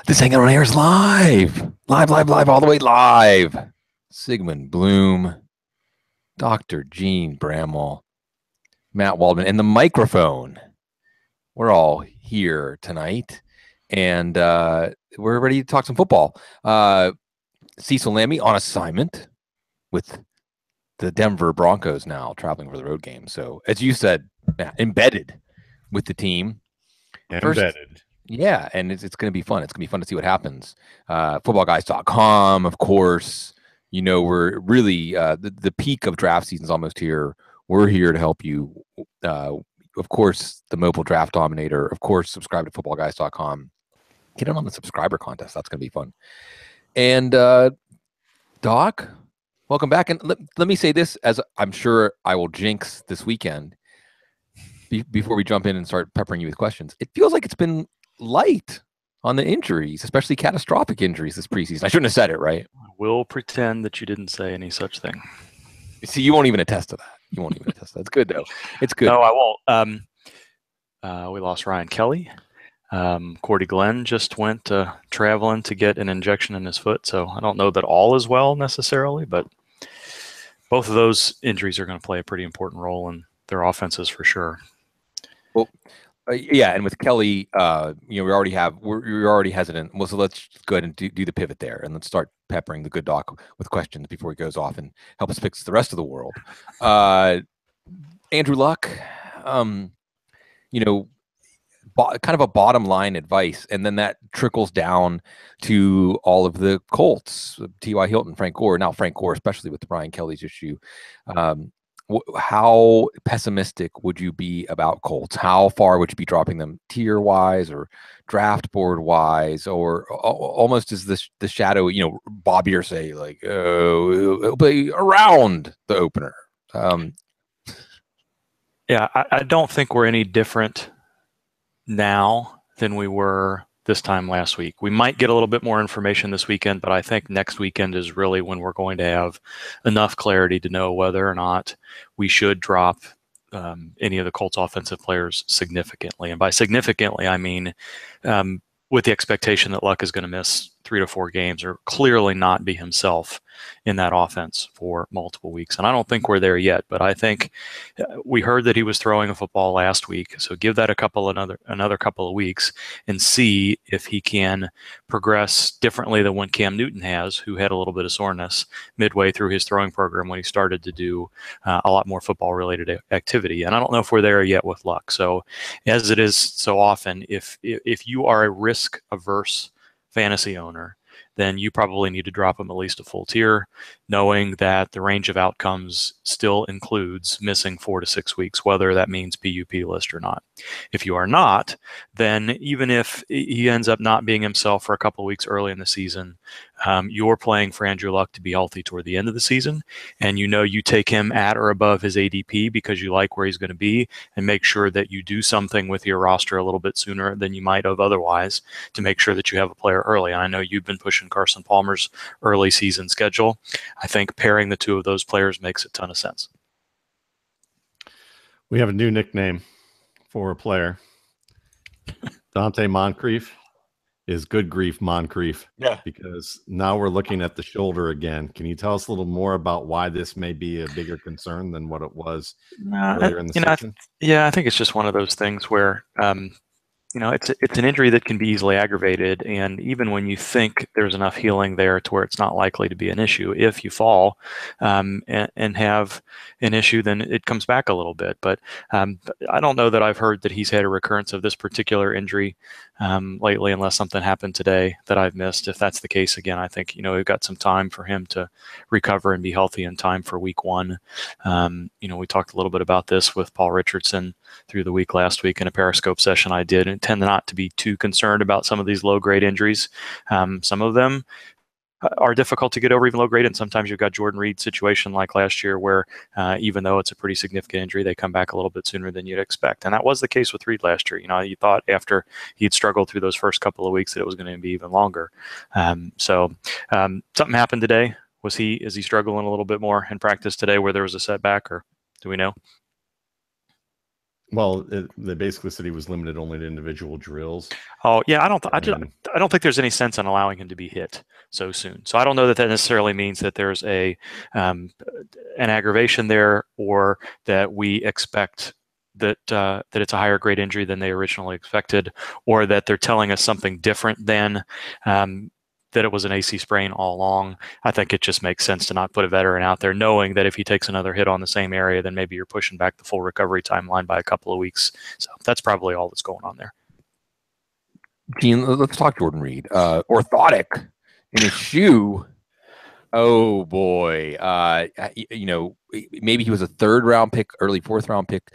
This Hanging on Air is live. Live, all the way live. Sigmund Bloom, Dr. Gene Bramwell, Matt Waldman, and the microphone. We're all here tonight, and we're ready to talk some football. Cecil Lammy on assignment with the Denver Broncos now, traveling for the road game. So, as you said, Matt, embedded with the team. Embedded. Yeah, and it's going to be fun. It's going to be fun to see what happens. Footballguys.com, of course. You know, we're really the peak of draft season is almost here. We're here to help you. Of course, the mobile draft dominator. Of course, subscribe to footballguys.com. Get in on the subscriber contest. That's going to be fun. And Doc, welcome back. And let me say this, as I'm sure I will jinx this weekend. Before we jump in and start peppering you with questions, it feels like it's been light on the injuries, especially catastrophic injuries this preseason. I shouldn't have said it, right? I will pretend that you didn't say any such thing. See, you won't even attest to that. You won't even attest to that. It's good, though. It's good. No, I won't. We lost Ryan Kelly. Cordy Glenn just went traveling to get an injection in his foot, so I don't know that all is well necessarily, but both of those injuries are going to play a pretty important role in their offenses for sure. Well, yeah, and with Kelly, we're already hesitant. Well, so let's go ahead and do the pivot there, and let's start peppering the good doc with questions before he goes off and help us fix the rest of the world. Andrew Luck, kind of a bottom line advice, and then that trickles down to all of the Colts, T.Y. Hilton, Frank Gore, now Frank Gore, especially with Brian Kelly's issue. How pessimistic would you be about Colts? How far would you be dropping them tier-wise or draft board-wise, or almost as the shadow, Bob Irsay, like, it'll be around the opener? Yeah, I don't think we're any different now than we were this time last week. We might get a little bit more information this weekend, but I think next weekend is really when we're going to have enough clarity to know whether or not we should drop any of the Colts offensive players significantly. And by significantly, I mean with the expectation that Luck is going to miss 3 to 4 games or clearly not be himself in that offense for multiple weeks. And I don't think we're there yet, but I think we heard that he was throwing a football last week. So give that another couple of weeks and see if he can progress differently than when Cam Newton has, who had a little bit of soreness midway through his throwing program when he started to do a lot more football related activity. And I don't know if we're there yet with Luck. So as it is so often, if you are a risk averse fantasy owner, then you probably need to drop him at least a full tier, knowing that the range of outcomes still includes missing 4 to 6 weeks, whether that means PUP list or not. If you are not, then even if he ends up not being himself for a couple of weeks early in the season, you're playing for Andrew Luck to be healthy toward the end of the season, and you take him at or above his ADP because you like where he's going to be, and make sure that you do something with your roster a little bit sooner than you might have otherwise to make sure that you have a player early. And I know you've been pushing Carson Palmer's early season schedule. I think pairing the two of those players makes a ton of sense. We have a new nickname for a player. Dante Moncrief is Good Grief Moncrief. Yeah. Because now we're looking at the shoulder again. Can you tell us a little more about why this may be a bigger concern than what it was earlier in the season? I think it's just one of those things where it's an injury that can be easily aggravated, and even when you think there's enough healing there to where it's not likely to be an issue, if you fall and have an issue, then it comes back a little bit. But I don't know that I've heard that he's had a recurrence of this particular injury lately, unless something happened today that I've missed. If that's the case, again, I think we've got some time for him to recover and be healthy in time for week 1. We talked a little bit about this with Paul Richardson through the week last week in a Periscope session I did, and tend not to be too concerned about some of these low-grade injuries. Some of them are difficult to get over, even low-grade, and sometimes you've got Jordan Reed's situation like last year where even though it's a pretty significant injury, they come back a little bit sooner than you'd expect. And that was the case with Reed last year. You thought after he'd struggled through those first couple of weeks that it was going to be even longer. So something happened today. Is he struggling a little bit more in practice today where there was a setback, or do we know? Well, they basically said he was limited only to individual drills. Oh yeah, I don't think there's any sense in allowing him to be hit so soon. So I don't know that necessarily means that there's an aggravation there, or that we expect that it's a higher grade injury than they originally expected, or that they're telling us something different than that it was an AC sprain all along. I think it just makes sense to not put a veteran out there, knowing that if he takes another hit on the same area, then maybe you're pushing back the full recovery timeline by a couple of weeks. So that's probably all that's going on there. Gene, let's talk Jordan Reed. Orthotic in his shoe. Oh boy. Maybe he was a 3rd round pick, early 4th round pick,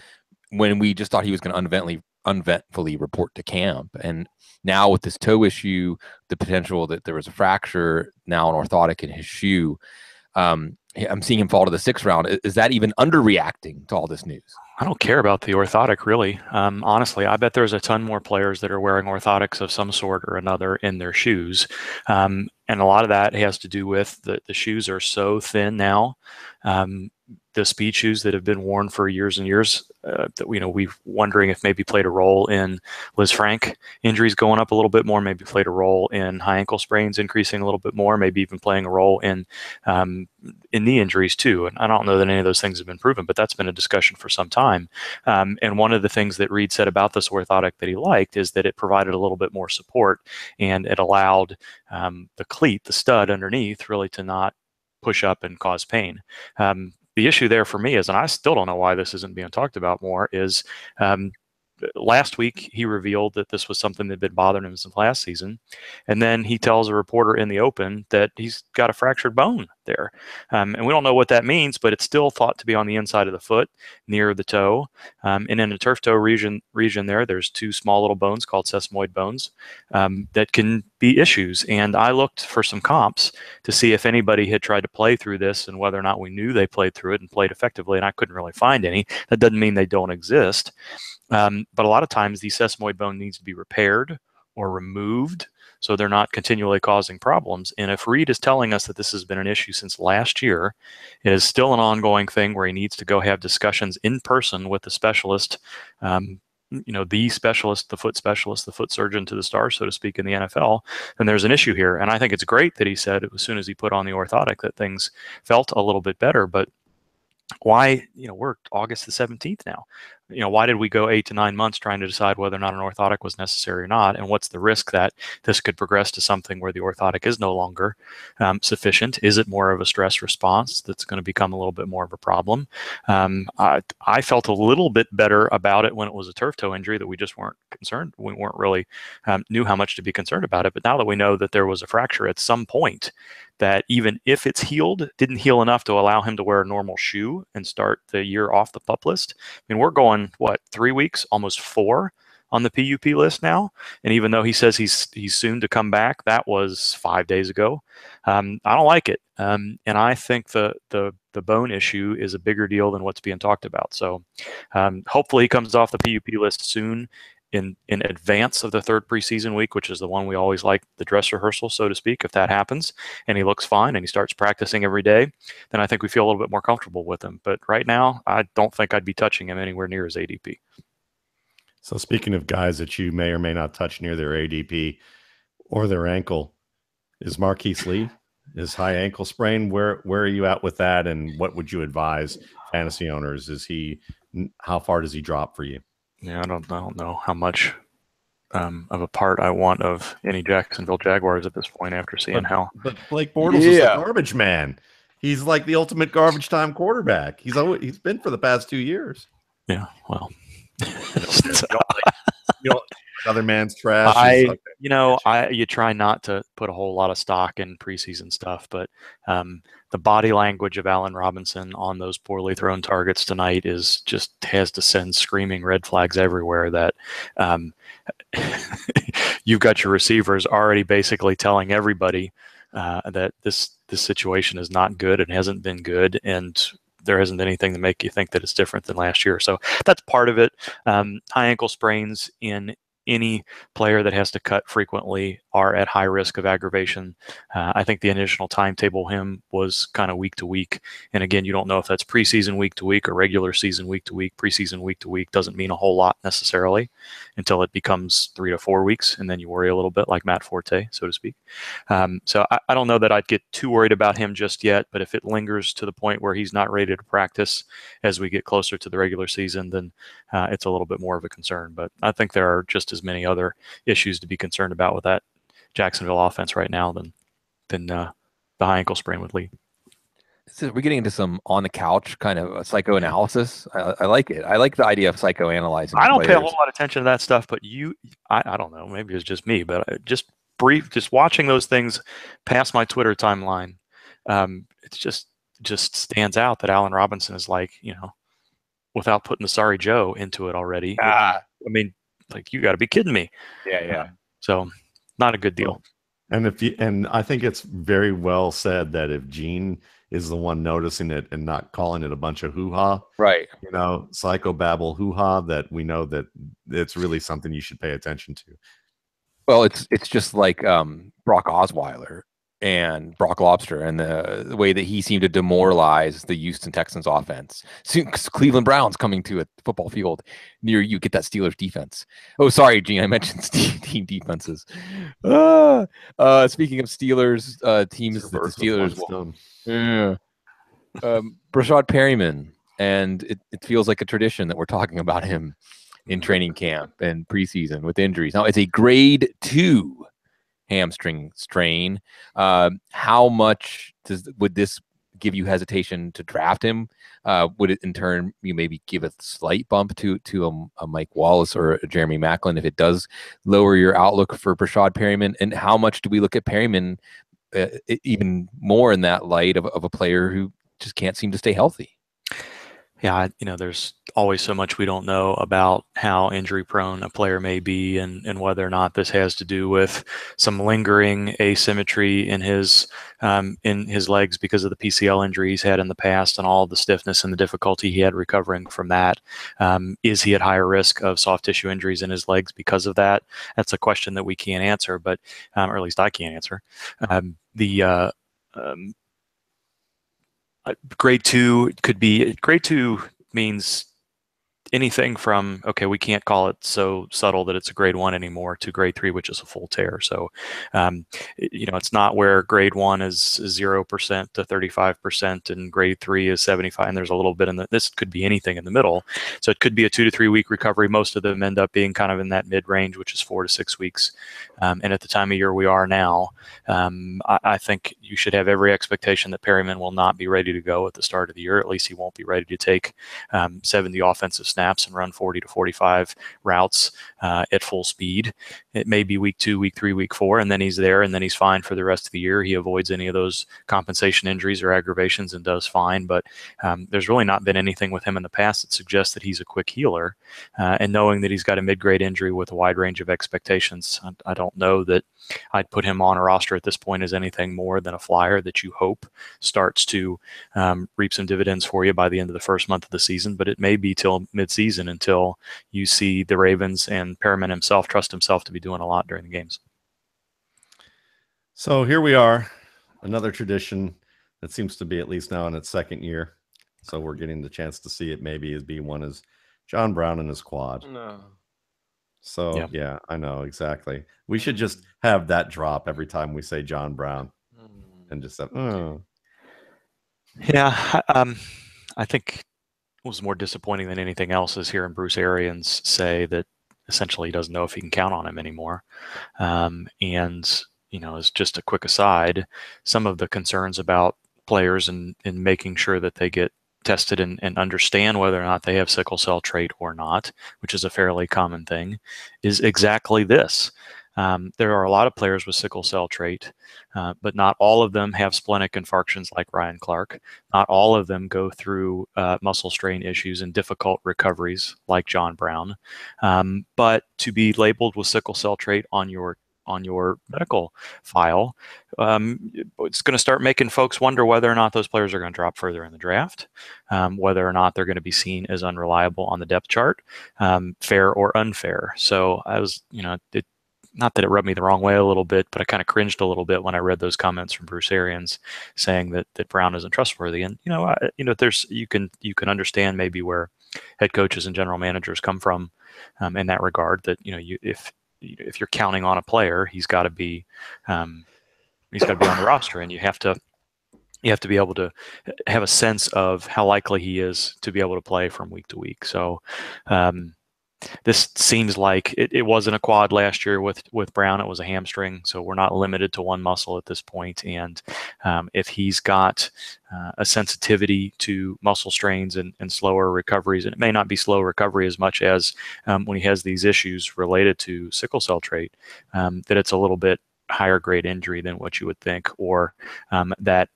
when we just thought he was going to uneventfully report to camp. And now with this toe issue, the potential that there was a fracture, now an orthotic in his shoe, I'm seeing him fall to the 6th round. Is that even underreacting to all this news? I don't care about the orthotic, really. Honestly, I bet there's a ton more players that are wearing orthotics of some sort or another in their shoes. And a lot of that has to do with the shoes are so thin now. The speed shoes that have been worn for years and years, that we've wondering if maybe played a role in Liz Frank injuries going up a little bit more, maybe played a role in high ankle sprains increasing a little bit more, maybe even playing a role in knee injuries too. And I don't know that any of those things have been proven, but that's been a discussion for some time. And one of the things that Reed said about this orthotic that he liked is that it provided a little bit more support, and it allowed the cleat, the stud underneath, really to not push up and cause pain. The issue there for me is, and I still don't know why this isn't being talked about more, is last week he revealed that this was something that had been bothering him since last season. And then he tells a reporter in the open that he's got a fractured bone there. And we don't know what that means, but it's still thought to be on the inside of the foot near the toe. And in the turf toe region there's 2 small little bones called sesamoid bones that can be issues. And I looked for some comps to see if anybody had tried to play through this and whether or not we knew they played through it and played effectively. And I couldn't really find any. That doesn't mean they don't exist. But a lot of times the sesamoid bone needs to be repaired or removed so they're not continually causing problems. And if Reed is telling us that this has been an issue since last year, it is still an ongoing thing where he needs to go have discussions in person with the specialist, the specialist, the foot surgeon to the stars, so to speak, in the NFL, then there's an issue here. And I think it's great that he said as soon as he put on the orthotic that things felt a little bit better. But why, we're August the 17th now. Why did we go 8 to 9 months trying to decide whether or not an orthotic was necessary or not? And what's the risk that this could progress to something where the orthotic is no longer sufficient? Is it more of a stress response that's going to become a little bit more of a problem? I felt a little bit better about it when it was a turf toe injury that we just weren't concerned. We weren't really knew how much to be concerned about it. But now that we know that there was a fracture at some point, that even if it's healed, didn't heal enough to allow him to wear a normal shoe and start the year off the PUP list. I mean, we're going, 3 weeks, almost 4 on the PUP list now. And even though he says he's soon to come back, that was 5 days ago. I don't like it. And I think the bone issue is a bigger deal than what's being talked about. So hopefully he comes off the PUP list soon, in advance of the 3rd preseason week, which is the one we always like, the dress rehearsal, so to speak. If that happens and he looks fine and he starts practicing every day, then I think we feel a little bit more comfortable with him. But right now, I don't think I'd be touching him anywhere near his ADP. So speaking of guys that you may or may not touch near their ADP or their ankle, is Marquise Lee, his high ankle sprain, where are you at with that? And what would you advise fantasy owners? How far does he drop for you? Yeah, I don't know how much of a part I want of any Jacksonville Jaguars at this point after seeing how. But Blake Bortles is a garbage man. He's like the ultimate garbage time quarterback. He's been for the past 2 years. Yeah, well, other man's trash. You try not to put a whole lot of stock in preseason stuff, but the body language of Allen Robinson on those poorly thrown targets tonight has to send screaming red flags everywhere. That you've got your receivers already basically telling everybody that this situation is not good and hasn't been good, and there isn't anything to make you think that it's different than last year. So that's part of it. High ankle sprains in any player that has to cut frequently are at high risk of aggravation. I think the initial timetable him was kind of week to week. And again, you don't know if that's preseason week to week or regular season week to week. Preseason week to week doesn't mean a whole lot necessarily until it becomes 3 to 4 weeks. And then you worry a little bit, like Matt Forte, so to speak. So I don't know that I'd get too worried about him just yet. But if it lingers to the point where he's not ready to practice as we get closer to the regular season, then it's a little bit more of a concern. But I think there are just as many other issues to be concerned about with that Jacksonville offense right now than the high ankle sprain would lead. So we're getting into some on the couch kind of psychoanalysis. I like it. I like the idea of psychoanalyzing. I don't pay a players. whole lot of attention to that stuff, but I don't know. Maybe it's just me, but just watching those things pass my Twitter timeline, it's just stands out that Allen Robinson is like, without putting the sorry Joe into it already. I mean, like, you got to be kidding me. Yeah. So not a good deal. And I think it's very well said that if Gene is the one noticing it and not calling it a bunch of hoo-ha, right? Psychobabble hoo-ha, that we know that it's really something you should pay attention to. Well, it's just like Brock Osweiler and Brock Lobster and the way that he seemed to demoralize the Houston Texans offense. Soon, Cleveland Browns coming to a football field near you, get that Steelers defense. Oh, sorry, Gene, I mentioned team defenses. Speaking of Steelers teams, the Steelers will. Yeah. Brashad Perryman, and it feels like a tradition that we're talking about him in training camp and preseason with injuries. Now, it's a grade 2 hamstring strain. How much would this give you hesitation to draft him? Would it in turn you maybe give a slight bump to a Mike Wallace or a Jeremy Maclin if it does lower your outlook for Brashad Perryman? And how much do we look at Perryman even more in that light of a player who just can't seem to stay healthy? Yeah, there's always so much we don't know about how injury prone a player may be and whether or not this has to do with some lingering asymmetry in his legs because of the PCL injury he's had in the past and all the stiffness and the difficulty he had recovering from that. Is he at higher risk of soft tissue injuries in his legs because of that? That's a question that we can't answer, but or at least I can't answer. Grade 2 could be, grade 2 means anything from, okay, we can't call it so subtle that it's a grade 1 anymore, to grade 3, which is a full tear. So, it's not where grade 1 is 0% to 35% and grade 3 is 75%. And there's a little bit this could be anything in the middle. So it could be a 2 to 3 week recovery. Most of them end up being kind of in that mid range, which is 4 to 6 weeks. And at the time of year we are now, I think you should have every expectation that Perryman will not be ready to go at the start of the year. At least he won't be ready to take 70 offensive snaps and run 40 to 45 routes at full speed. It may be week 2, week 3, week 4, and then he's there, and then he's fine for the rest of the year. He avoids any of those compensation injuries or aggravations and does fine. But there's really not been anything with him in the past that suggests that he's a quick healer. And knowing that he's got a mid-grade injury with a wide range of expectations, I don't know that I'd put him on a roster at this point as anything more than a flyer that you hope starts to reap some dividends for you by the end of the first month of the season. But it may be till mid-season until you see the Ravens and Perriman himself trust himself to be doing a lot during the games. So here we are, another tradition that seems to be at least now in its second year. So we're getting the chance to see it maybe as be one as John Brown and his quad. No. So yeah, I know exactly. We should just have that drop every time we say John Brown, and just have, Yeah, I think what was more disappointing than anything else is hearing Bruce Arians say that essentially he doesn't know if he can count on him anymore. And as just a quick aside, some of the concerns about players and making sure that they get tested and understand whether or not they have sickle cell trait or not, which is a fairly common thing, is exactly this. There are a lot of players with sickle cell trait, but not all of them have splenic infarctions like Ryan Clark. Not all of them go through muscle strain issues and difficult recoveries like John Brown. But to be labeled with sickle cell trait on your on your medical file, it's going to start making folks wonder whether or not those players are going to drop further in the draft, whether or not they're going to be seen as unreliable on the depth chart, fair or unfair. So I was, not that it rubbed me the wrong way a little bit, but I kind of cringed a little bit when I read those comments from Bruce Arians saying that Brown isn't trustworthy. And there's you can understand maybe where head coaches and general managers come from in that regard. That if you're counting on a player, he's got to be on the roster, and you have to be able to have a sense of how likely he is to be able to play from week to week. So. This seems like it wasn't a quad last year with Brown. It was a hamstring, so we're not limited to one muscle at this point. And if he's got a sensitivity to muscle strains and slower recoveries, and it may not be slow recovery as much as when he has these issues related to sickle cell trait, that it's a little bit higher grade injury than what you would think, or that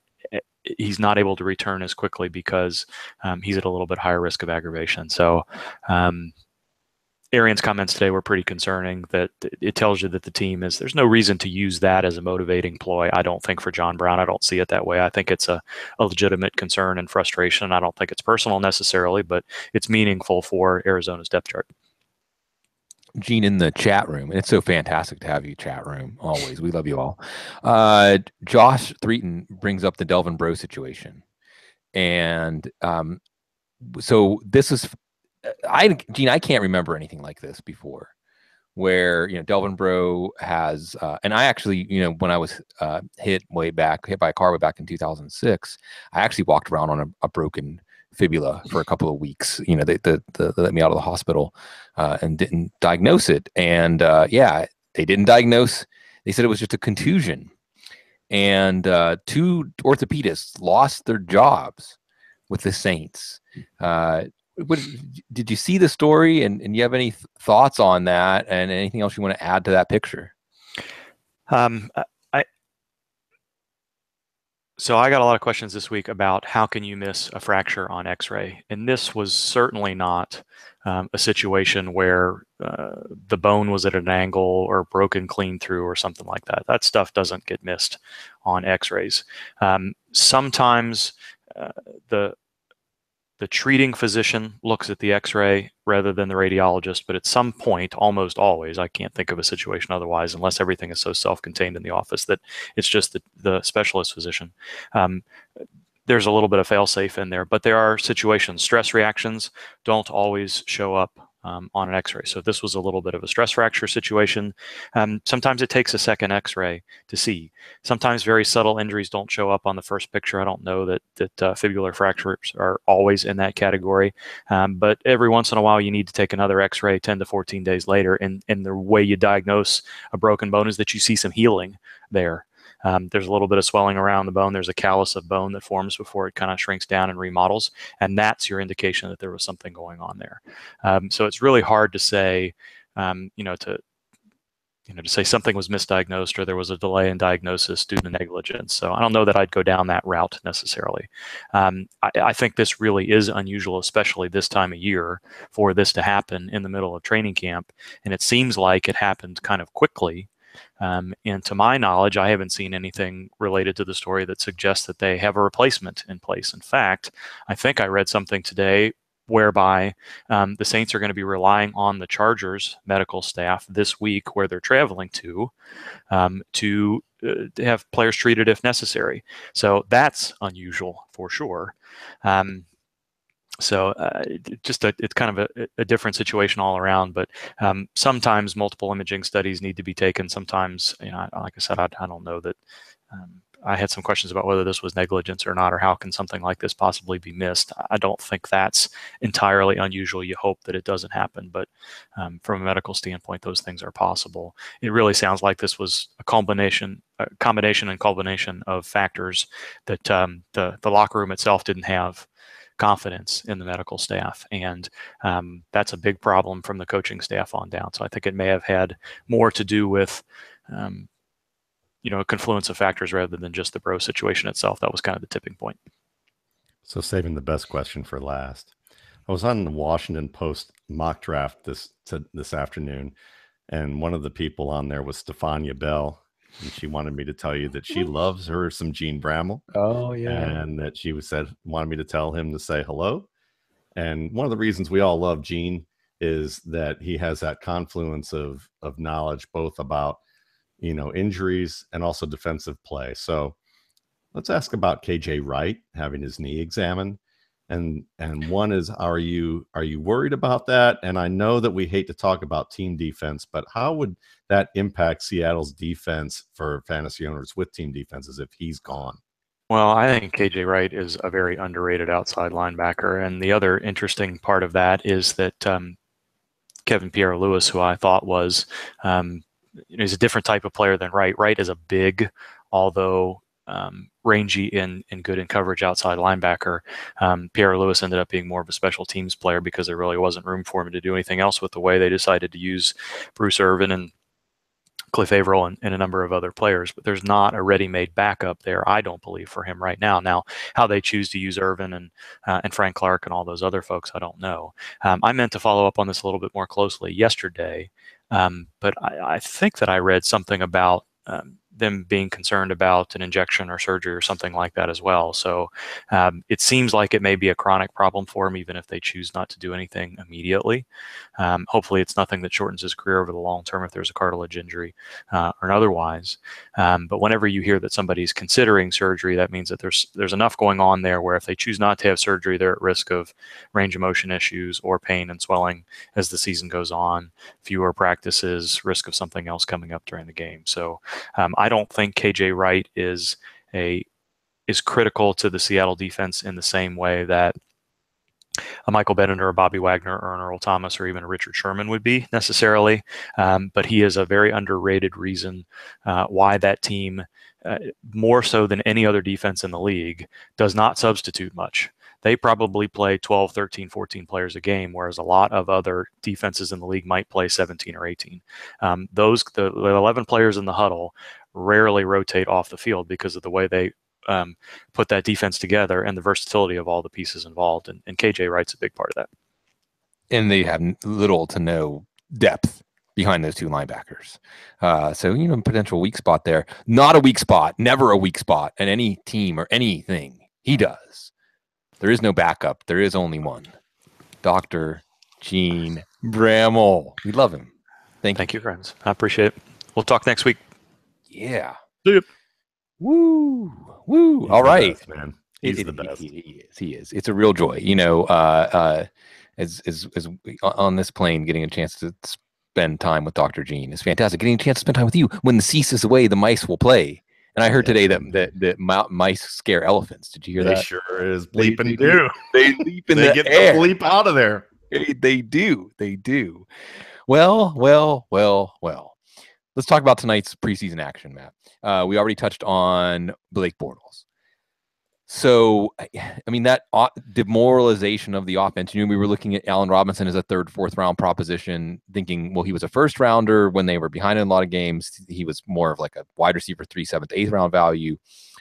he's not able to return as quickly because he's at a little bit higher risk of aggravation. So Arian's comments today were pretty concerning. That it tells you that the team there's no reason to use that as a motivating ploy. I don't think for John Brown. I don't see it that way. I think it's a legitimate concern and frustration. I don't think it's personal necessarily, but it's meaningful for Arizona's depth chart. Gene in the chat room, and it's so fantastic to have you, chat room. Always, we love you all. Josh Threaton brings up the Delvin Breaux situation, and so this is. Gene, I can't remember anything like this before, where Delvin Breaux has, and I actually, when I was hit by a car way back in 2006, I actually walked around on a broken fibula for a couple of weeks. They let me out of the hospital and didn't diagnose it, and they didn't diagnose. They said it was just a contusion, and 2 orthopedists lost their jobs with the Saints. Did you see the story, and you have any thoughts on that, and anything else you want to add to that picture? So I got a lot of questions this week about how can you miss a fracture on X-ray, and this was certainly not a situation where the bone was at an angle or broken clean through or something like that. That stuff doesn't get missed on X-rays. Sometimes the treating physician looks at the X-ray rather than the radiologist, but at some point, almost always, I can't think of a situation otherwise, unless everything is so self-contained in the office that it's just the specialist physician. There's a little bit of fail-safe in there, but there are situations. Stress reactions don't always show up on an X-ray. So this was a little bit of a stress fracture situation. Sometimes it takes a second X-ray to see. Sometimes very subtle injuries don't show up on the first picture. I don't know that fibular fractures are always in that category, but every once in a while you need to take another X-ray 10 to 14 days later, and the way you diagnose a broken bone is that you see some healing there. There's a little bit of swelling around the bone. There's a callus of bone that forms before it kind of shrinks down and remodels, and that's your indication that there was something going on there. So it's really hard to say, to say something was misdiagnosed or there was a delay in diagnosis due to negligence. So I don't know that I'd go down that route necessarily. I think this really is unusual, especially this time of year, for this to happen in the middle of training camp, and it seems like it happened kind of quickly. And to my knowledge, I haven't seen anything related to the story that suggests that they have a replacement in place. In fact, I think I read something today whereby the Saints are going to be relying on the Chargers medical staff this week, where they're traveling to have players treated if necessary. So that's unusual for sure. So it's kind of a different situation all around, but sometimes multiple imaging studies need to be taken. Sometimes, like I said, I don't know that. I had some questions about whether this was negligence or not, or how can something like this possibly be missed. I don't think that's entirely unusual. You hope that it doesn't happen, but from a medical standpoint, those things are possible. It really sounds like this was a combination and culmination of factors that the locker room itself didn't have confidence in the medical staff, and that's a big problem from the coaching staff on down. So I think it may have had more to do with a confluence of factors rather than just the Breaux situation itself. That was kind of the tipping point. So saving the best question for last. I was on the Washington Post mock draft this afternoon, and one of the people on there was Stefania Bell, and she wanted me to tell you that she loves her some Gene Bramall. Oh yeah. And that she wanted me to tell him to say hello. And one of the reasons we all love Gene is that he has that confluence of knowledge, both about, injuries and also defensive play. So let's ask about KJ Wright having his knee examined. And one is, are you worried about that? And I know that we hate to talk about team defense, but how would that impact Seattle's defense for fantasy owners with team defenses if he's gone? Well, I think KJ Wright is a very underrated outside linebacker. And the other interesting part of that is that Kevin Pierre-Louis, who I thought was he's a different type of player than Wright. Wright is a big, although rangy and good in coverage outside linebacker. Pierre-Louis ended up being more of a special teams player because there really wasn't room for him to do anything else with the way they decided to use Bruce Irvin and Cliff Averill and a number of other players, but there's not a ready-made backup there, I don't believe, for him right now. Now, how they choose to use Irvin and Frank Clark and all those other folks, I don't know. I meant to follow up on this a little bit more closely yesterday, but I think that I read something about them being concerned about an injection or surgery or something like that as well. So it seems like it may be a chronic problem for him, even if they choose not to do anything immediately. Hopefully it's nothing that shortens his career over the long term if there's a cartilage injury or otherwise. But whenever you hear that somebody's considering surgery, that means that there's enough going on there where if they choose not to have surgery, they're at risk of range of motion issues or pain and swelling as the season goes on, fewer practices, risk of something else coming up during the game. So I don't think KJ Wright is critical to the Seattle defense in the same way that a Michael Bennett or a Bobby Wagner or an Earl Thomas or even a Richard Sherman would be necessarily. But he is a very underrated reason why that team, more so than any other defense in the league, does not substitute much. They probably play 12, 13, 14 players a game, whereas a lot of other defenses in the league might play 17 or 18. The 11 players in the huddle rarely rotate off the field because of the way they put that defense together and the versatility of all the pieces involved. And KJ Wright's a big part of that. And they have little to no depth behind those two linebackers. So, potential weak spot there. Not a weak spot, never a weak spot in any team or anything he does. There is no backup. There is only one. Dr. Gene Bramall. We love him. Thank you, friends. I appreciate it. We'll talk next week. Yeah. See you. Woo. He's All right. best, man. He's the best. He is. It's a real joy. As on this plane, getting a chance to spend time with Dr. Gene is fantastic. Getting a chance to spend time with you. When the cease is away, the mice will play. And I heard today that mice scare elephants. Did you hear that? They sure is bleeping do. They leap in they the get air. the bleep out of there. They do. Well. Let's talk about tonight's preseason action, Matt. We already touched on Blake Bortles. So, I mean, that demoralization of the offense. We were looking at Allen Robinson as a third, fourth round proposition, thinking, well, he was a first rounder when they were behind in a lot of games. He was more of like a wide receiver, 3, 7th, 8th round value.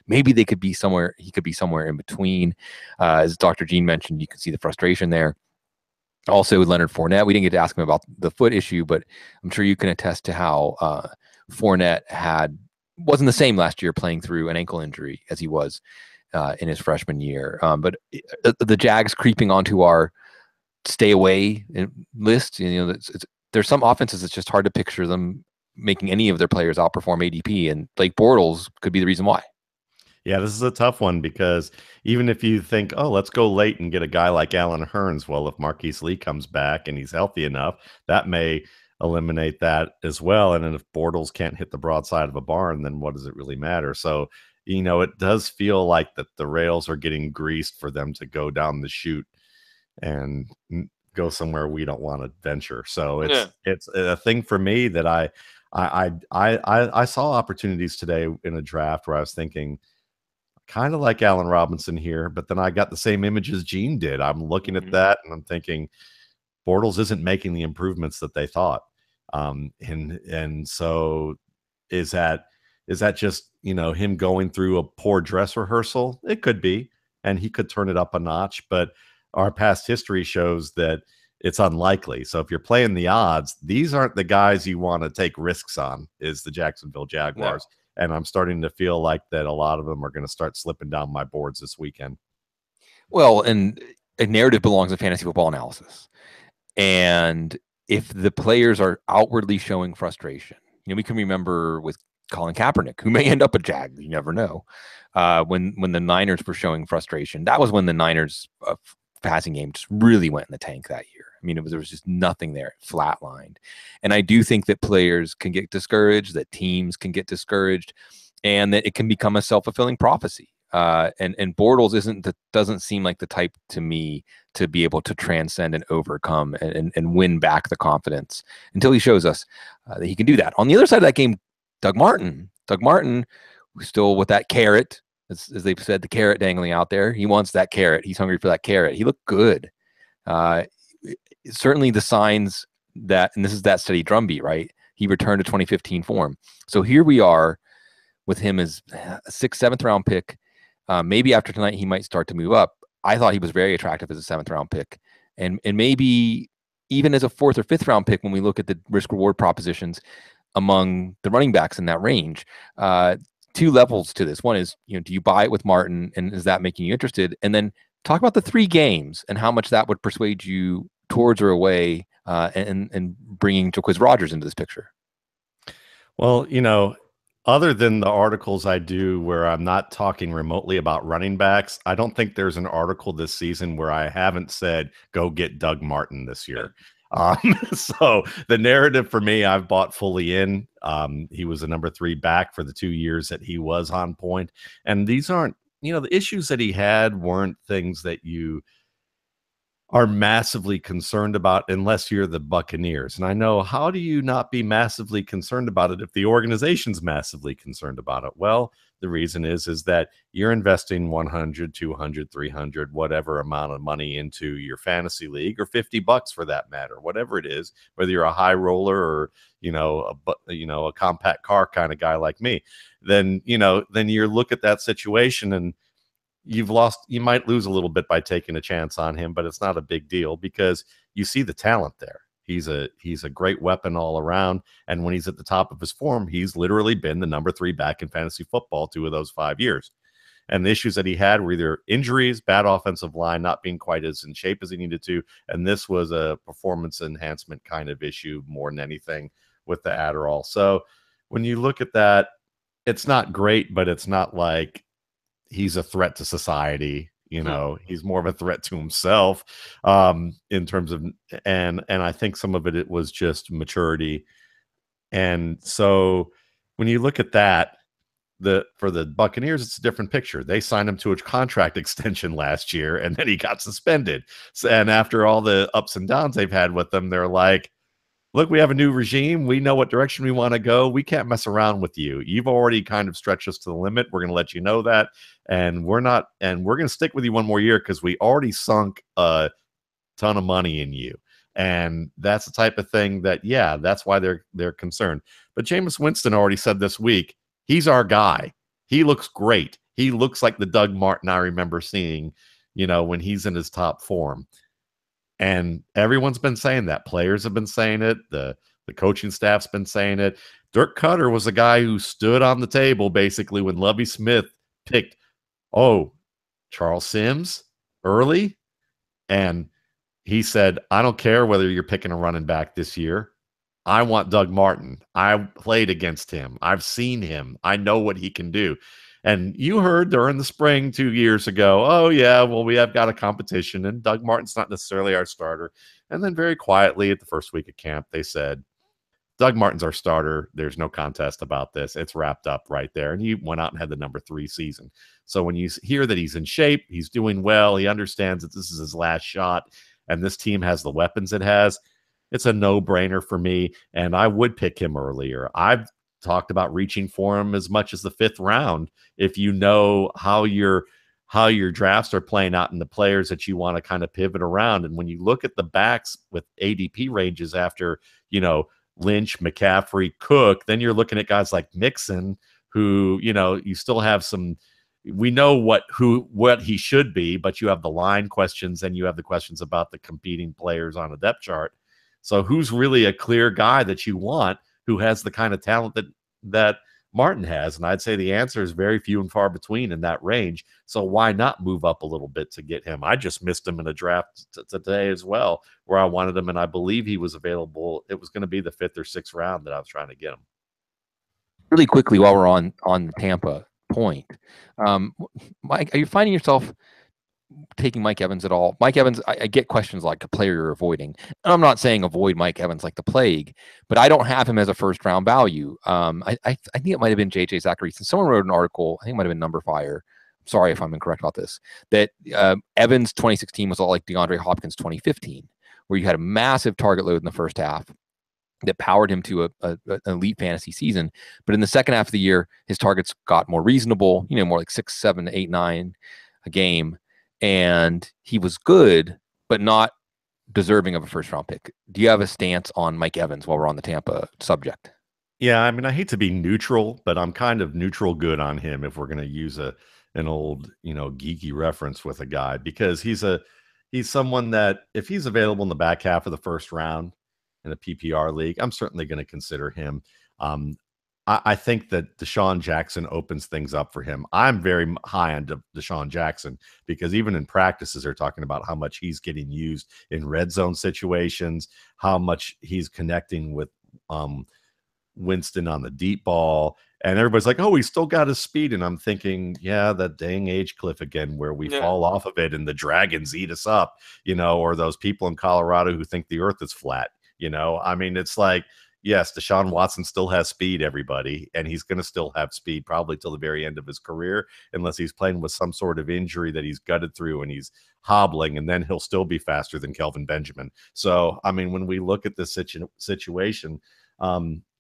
Maybe he could be somewhere in between. As Dr. Gene mentioned, you can see the frustration there. Also, Leonard Fournette, we didn't get to ask him about the foot issue, but I'm sure you can attest to how Fournette wasn't the same last year playing through an ankle injury as he was in his freshman year. But the Jags creeping onto our stay away list, there's some offenses it's just hard to picture them making any of their players outperform ADP, and Blake Bortles could be the reason why. Yeah, this is a tough one because even if you think, oh, let's go late and get a guy like Allen Hurns, well, if Marquise Lee comes back and he's healthy enough, that may eliminate that as well. And then if Bortles can't hit the broadside of a barn, then what does it really matter? So, it does feel like that the rails are getting greased for them to go down the chute and go somewhere we don't want to venture. So it's a thing for me that I saw opportunities today in a draft where I was thinking, kind of like Allen Robinson here, but then I got the same image as Gene did. I'm looking at that and I'm thinking Bortles isn't making the improvements that they thought. And so is that just, him going through a poor dress rehearsal? It could be, and he could turn it up a notch, but our past history shows that it's unlikely. So if you're playing the odds, these aren't the guys you want to take risks on, is the Jacksonville Jaguars. No. And I'm starting to feel like that a lot of them are going to start slipping down my boards this weekend. Well, and a narrative belongs in fantasy football analysis. And if the players are outwardly showing frustration, we can remember with Colin Kaepernick, who may end up a Jag, you never know. When the Niners were showing frustration, that was when the Niners passing game just really went in the tank that year. I mean, there was just nothing there, flatlined. And I do think that players can get discouraged, that teams can get discouraged, and that it can become a self-fulfilling prophecy. And Bortles doesn't seem like the type to me to be able to transcend and overcome and win back the confidence until he shows us that he can do that. On the other side of that game, Doug Martin, still with that carrot, as they've said, the carrot dangling out there. He wants that carrot. He's hungry for that carrot. He looked good. Certainly the signs that, and this is that steady drumbeat, right? He returned to 2015 form. So here we are with him as a 6th, 7th round pick. Maybe after tonight, he might start to move up. I thought he was very attractive as a 7th round pick. And maybe even as a 4th or 5th round pick, when we look at the risk reward propositions among the running backs in that range, 2 levels to this. One is, do you buy it with Martin, and is that making you interested? And then talk about the 3 games and how much that would persuade you towards or away, and bringing Jacquizz Rodgers into this picture. Well, other than the articles I do where I'm not talking remotely about running backs, I don't think there's an article this season where I haven't said, go get Doug Martin this year. So the narrative for me, I've bought fully in. He was a number 3 back for the 2 years that he was on point. And these aren't, the issues that he had weren't things that you are massively concerned about unless you're the Buccaneers. And I know, how do you not be massively concerned about it if the organization's massively concerned about it? Well, the reason is that you're investing 100, 200, 300, whatever amount of money into your fantasy league, or $50 for that matter, whatever it is, whether you're a high roller or, a compact car kind of guy like me, then you look at that situation and you might lose a little bit by taking a chance on him, but it's not a big deal because you see the talent there. He's a great weapon all around. And when he's at the top of his form, he's literally been the number 3 back in fantasy football 2 of those 5 years. And the issues that he had were either injuries, bad offensive line, not being quite as in shape as he needed to. And this was a performance enhancement kind of issue more than anything with the Adderall. So when you look at that, it's not great, but it's not like he's a threat to society. He's more of a threat to himself, in terms of, and I think some of it was just maturity. And so when you look at that, for the Buccaneers, it's a different picture. They signed him to a contract extension last year, and then he got suspended. So, and after all the ups and downs they've had with them, they're like, look, we have a new regime. We know what direction we want to go. We can't mess around with you. You've already kind of stretched us to the limit. We're going to let you know that. And we're going to stick with you one more year because we already sunk a ton of money in you. And that's the type of thing that, that's why they're concerned. But Jameis Winston already said this week, he's our guy. He looks great. He looks like the Doug Martin I remember seeing, when he's in his top form. And everyone's been saying that. Players have been saying it. The coaching staff's been saying it. Dirk Cutter was a guy who stood on the table basically when Lovie Smith picked, Charles Sims early. And he said, I don't care whether you're picking a running back this year. I want Doug Martin. I played against him. I've seen him. I know what he can do. And you heard during the spring 2 years ago, we have got a competition, and Doug Martin's not necessarily our starter. And then very quietly at the first week of camp, they said, Doug Martin's our starter. There's no contest about this. It's wrapped up right there. And he went out and had the number 3 season. So when you hear that he's in shape, he's doing well, he understands that this is his last shot, and this team has the weapons it has, it's a no-brainer for me. And I would pick him earlier. I've talked about reaching for him as much as the 5th round if you know how your drafts are playing out and the players that you want to kind of pivot around. And when you look at the backs with ADP ranges after, Lynch, McCaffrey, Cook, then you're looking at guys like Mixon, who, you still have some we know what he should be, but you have the line questions and you have the questions about the competing players on a depth chart. So who's really a clear guy that you want who has the kind of talent that Martin has? And I'd say the answer is very few and far between in that range. So why not move up a little bit to get him? I just missed him in a draft today as well, where I wanted him, and I believe he was available. It was going to be the 5th or 6th round that I was trying to get him. Really quickly, while we're on the Tampa point, Mike, are you finding yourself taking Mike Evans at all? Mike Evans, I get questions like a player you're avoiding. And I'm not saying avoid Mike Evans like the plague, but I don't have him as a first round value. I think it might have been JJ Zachary. Someone wrote an article, I think it might have been Number Fire. Sorry if I'm incorrect about this, that Evans 2016 was all like DeAndre Hopkins 2015, where you had a massive target load in the first half that powered him to an elite fantasy season. But in the second half of the year, his targets got more reasonable, more like 6, 7, 8, 9 a game. And he was good, but not deserving of a first round pick. Do you have a stance on Mike Evans while we're on the Tampa subject? Yeah, I mean, I hate to be neutral, but I'm kind of neutral good on him if we're going to use an old, geeky reference with a guy, because he's someone that if he's available in the back half of the first round in a PPR league, I'm certainly going to consider him. I think that Deshaun Jackson opens things up for him. I'm very high on Deshaun Jackson because even in practices, they're talking about how much he's getting used in red zone situations, how much he's connecting with Winston on the deep ball. And everybody's like, oh, he's still got his speed. And I'm thinking, yeah, that dang age cliff again, where we fall off of it and the dragons eat us up, or those people in Colorado who think the earth is flat. I mean, it's like, yes, Deshaun Watson still has speed, everybody, and he's going to still have speed probably till the very end of his career, unless he's playing with some sort of injury that he's gutted through and he's hobbling, and then he'll still be faster than Kelvin Benjamin. So, I mean, when we look at this situation,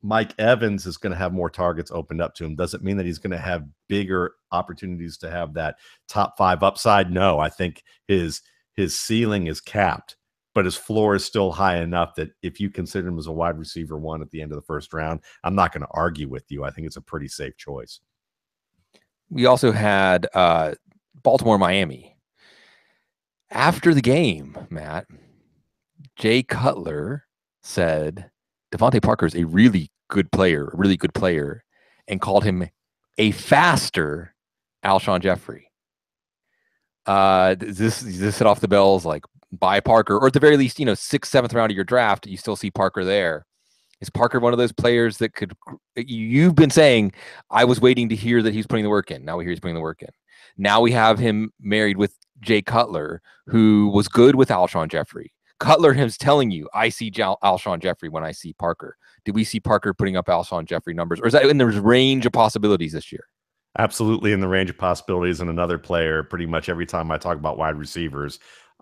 Mike Evans is going to have more targets opened up to him. Doesn't mean that he's going to have bigger opportunities to have that top 5 upside. No, I think his ceiling is capped, but his floor is still high enough that if you consider him as a wide receiver 1 at the end of the first round, I'm not going to argue with you. I think it's a pretty safe choice. We also had Baltimore, Miami. After the game, Matt, Jay Cutler said Devontae Parker is a really good player, and called him a faster Alshon Jeffrey. This set off the bells like, by Parker, or at the very least, 6th, 7th round of your draft, you still see Parker there. Is Parker one of those players that could? You've been saying, I was waiting to hear that he's putting the work in. Now we hear he's putting the work in. Now we have him married with Jay Cutler, who was good with Alshon Jeffrey. Cutler is telling you, I see Alshon Jeffrey when I see Parker. Did we see Parker putting up Alshon Jeffrey numbers, or is that in the range of possibilities this year? Absolutely in the range of possibilities. And another player, pretty much every time I talk about wide receivers,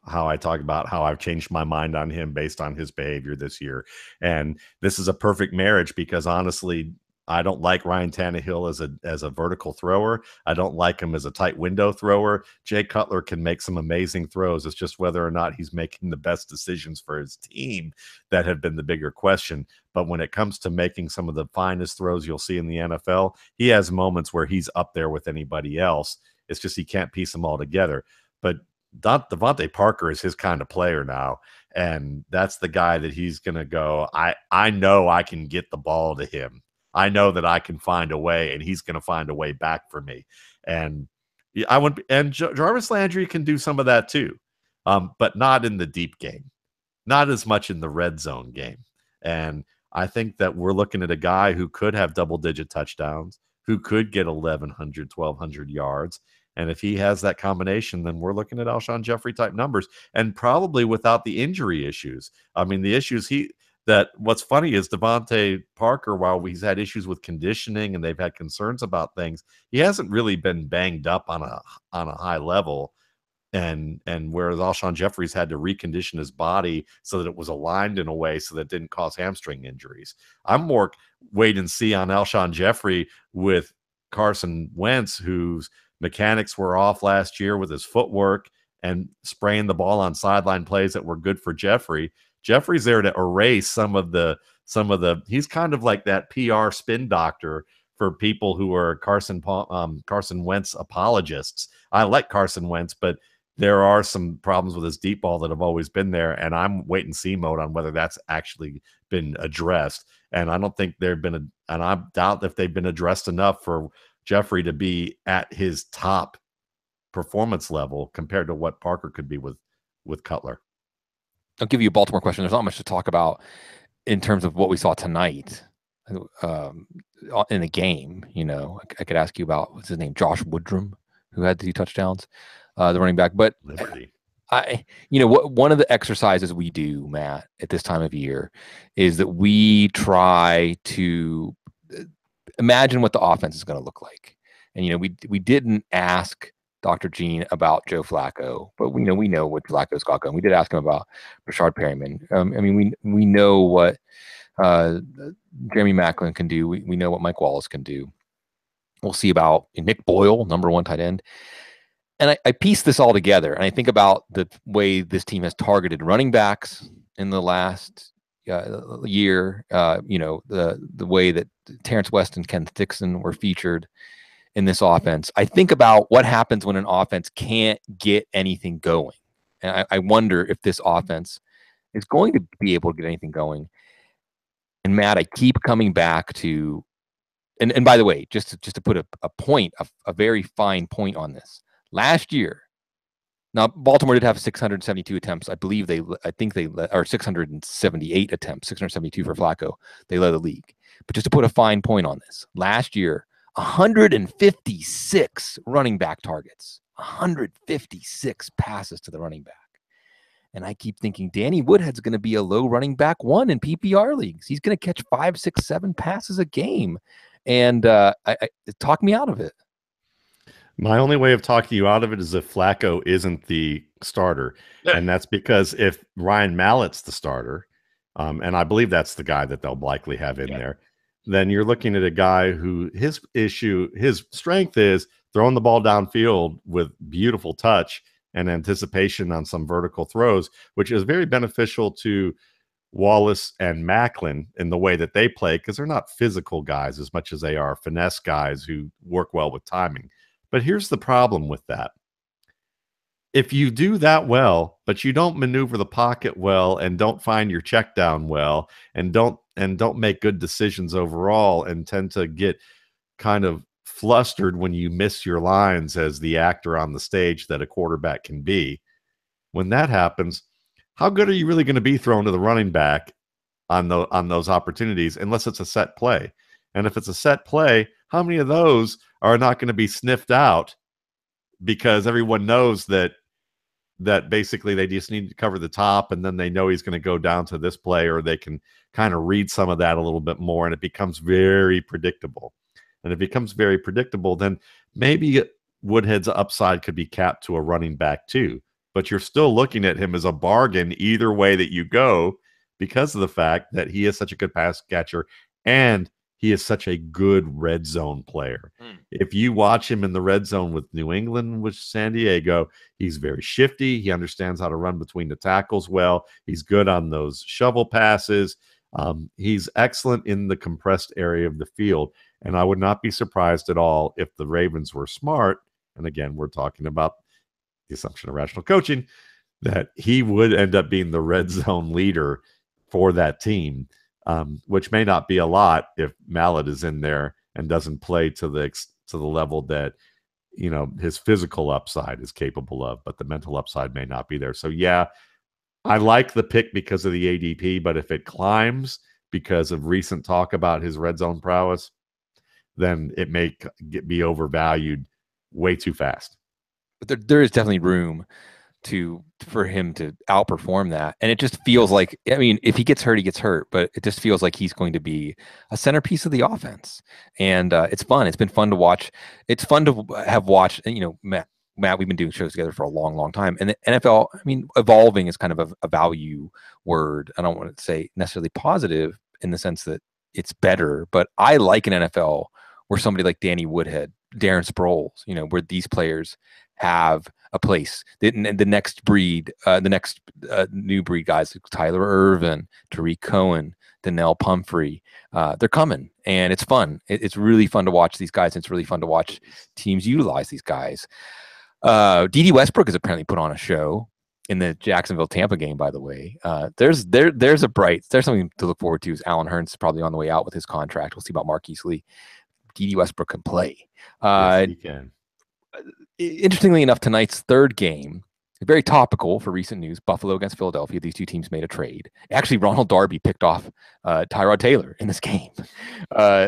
how I talk about how I've changed my mind on him based on his behavior this year. And this is a perfect marriage because honestly, I don't like Ryan Tannehill as a vertical thrower. I don't like him as a tight window thrower. Jay Cutler can make some amazing throws. It's just whether or not he's making the best decisions for his team that have been the bigger question. But when it comes to making some of the finest throws you'll see in the NFL, he has moments where he's up there with anybody else. It's just he can't piece them all together. But Devontae Parker is his kind of player now, and that's the guy that he's going to go, I know I can get the ball to him. I know that I can find a way, and he's going to find a way back for me. And Jarvis Landry can do some of that too, but not in the deep game, not as much in the red zone game. And I think that we're looking at a guy who could have double-digit touchdowns, who could get 1,100, 1,200 yards. And if he has that combination, then we're looking at Alshon Jeffrey type numbers, and probably without the injury issues. I mean, the issues what's funny is Devontae Parker, while he's had issues with conditioning and they've had concerns about things, he hasn't really been banged up on a high level. And whereas Alshon Jeffrey's had to recondition his body so that it was aligned in a way so that it didn't cause hamstring injuries. I'm more wait and see on Alshon Jeffrey with Carson Wentz, whose mechanics were off last year with his footwork and spraying the ball on sideline plays that were good for Jeffrey. Jeffrey's there to erase some of the he's kind of like that PR spin doctor for people who are Carson Wentz apologists. I like Carson Wentz, but there are some problems with his deep ball that have always been there, and I'm wait and see mode on whether that's actually been addressed. And I don't think they've been, and I doubt if they've been addressed enough for Jeffrey to be at his top performance level compared to what Parker could be with Cutler. I'll give you a Baltimore question. There's not much to talk about in terms of what we saw tonight in the game. You know, I could ask you about, what's his name, Josh Woodrum, who had 2 touchdowns, the running back. But Liberty. One of the exercises we do, Matt, at this time of year is that we try to imagine what the offense is going to look like. And, we didn't ask Dr. Gene about Joe Flacco, but we know what Flacco's got going. We did ask him about Rashard Perryman. We know what Jeremy Maclin can do. We know what Mike Wallace can do. We'll see about Nick Boyle, number 1 tight end. And I piece this all together, and I think about the way this team has targeted running backs in the last year. The way that Terrence West and Ken Dixon were featured in this offense. I think about what happens when an offense can't get anything going. And I wonder if this offense is going to be able to get anything going. And Matt, I keep coming back to, and by the way, just to put a point, a very fine point on this. Last year, now Baltimore did have 672 attempts. I think they or 678 attempts, 672 for Flacco. They led the league. But just to put a fine point on this, last year, 156 running back targets, 156 passes to the running back. And I keep thinking Danny Woodhead's going to be a low running back 1 in PPR leagues. He's going to catch 5, 6, 7 passes a game. And talk me out of it. My only way of talking you out of it is if Flacco isn't the starter. And that's because if Ryan Mallett's the starter, and I believe that's the guy that they'll likely have in there, then you're looking at a guy who his strength is throwing the ball downfield with beautiful touch and anticipation on some vertical throws, which is very beneficial to Wallace and Maclin in the way that they play, because they're not physical guys as much as they are finesse guys who work well with timing. But here's the problem with that. If you do that well, but you don't maneuver the pocket well and don't find your check down well and don't make good decisions overall and tend to get kind of flustered when you miss your lines as the actor on the stage that a quarterback can be, when that happens, how good are you really going to be thrown to the running back on those opportunities unless it's a set play? And if it's a set play, how many of those are not going to be sniffed out because everyone knows that basically they just need to cover the top, and then they know he's going to go down to this play, or they can kind of read some of that a little bit more, and it becomes very predictable. And if it becomes very predictable, then maybe Woodhead's upside could be capped to a running back too. But you're still looking at him as a bargain either way that you go, because of the fact that he is such a good pass catcher and he is such a good red zone player. If you watch him in the red zone with New England, with San Diego, he's very shifty. He understands how to run between the tackles well. He's good on those shovel passes. He's excellent in the compressed area of the field. And I would not be surprised at all if the Ravens were smart. And again, we're talking about the assumption of rational coaching, that he would end up being the red zone leader for that team. Which may not be a lot if Mallett is in there and doesn't play to the level that his physical upside is capable of, but the mental upside may not be there. So yeah, I like the pick because of the ADP, but if it climbs because of recent talk about his red zone prowess, then it may be overvalued way too fast. But there is definitely room for him to outperform that. And it just feels like, if he gets hurt, he gets hurt, but it just feels like he's going to be a centerpiece of the offense. And it's fun. It's been fun to watch. It's fun to have watched, Matt, we've been doing shows together for a long, long time. And the NFL, evolving is kind of a value word. I don't want to say necessarily positive in the sense that it's better, but I like an NFL where somebody like Danny Woodhead Darren Sproles, where these players have a place. The next breed, new breed guys like Tyler Irvin, Tariq Cohen, Donnell Pumphrey, they're coming, and it's fun. It's really fun to watch these guys. It's really fun to watch teams utilize these guys. D.D. Westbrook has apparently put on a show in the Jacksonville Tampa game, by the way. There's something to look forward to. Is Alan Hearns probably on the way out with his contract. We'll see about Marquise Lee. D.D. Westbrook can play. Yes, he can. Interestingly enough, tonight's third game, very topical for recent news, Buffalo against Philadelphia. These two teams made a trade. Actually, Ronald Darby picked off Tyrod Taylor in this game.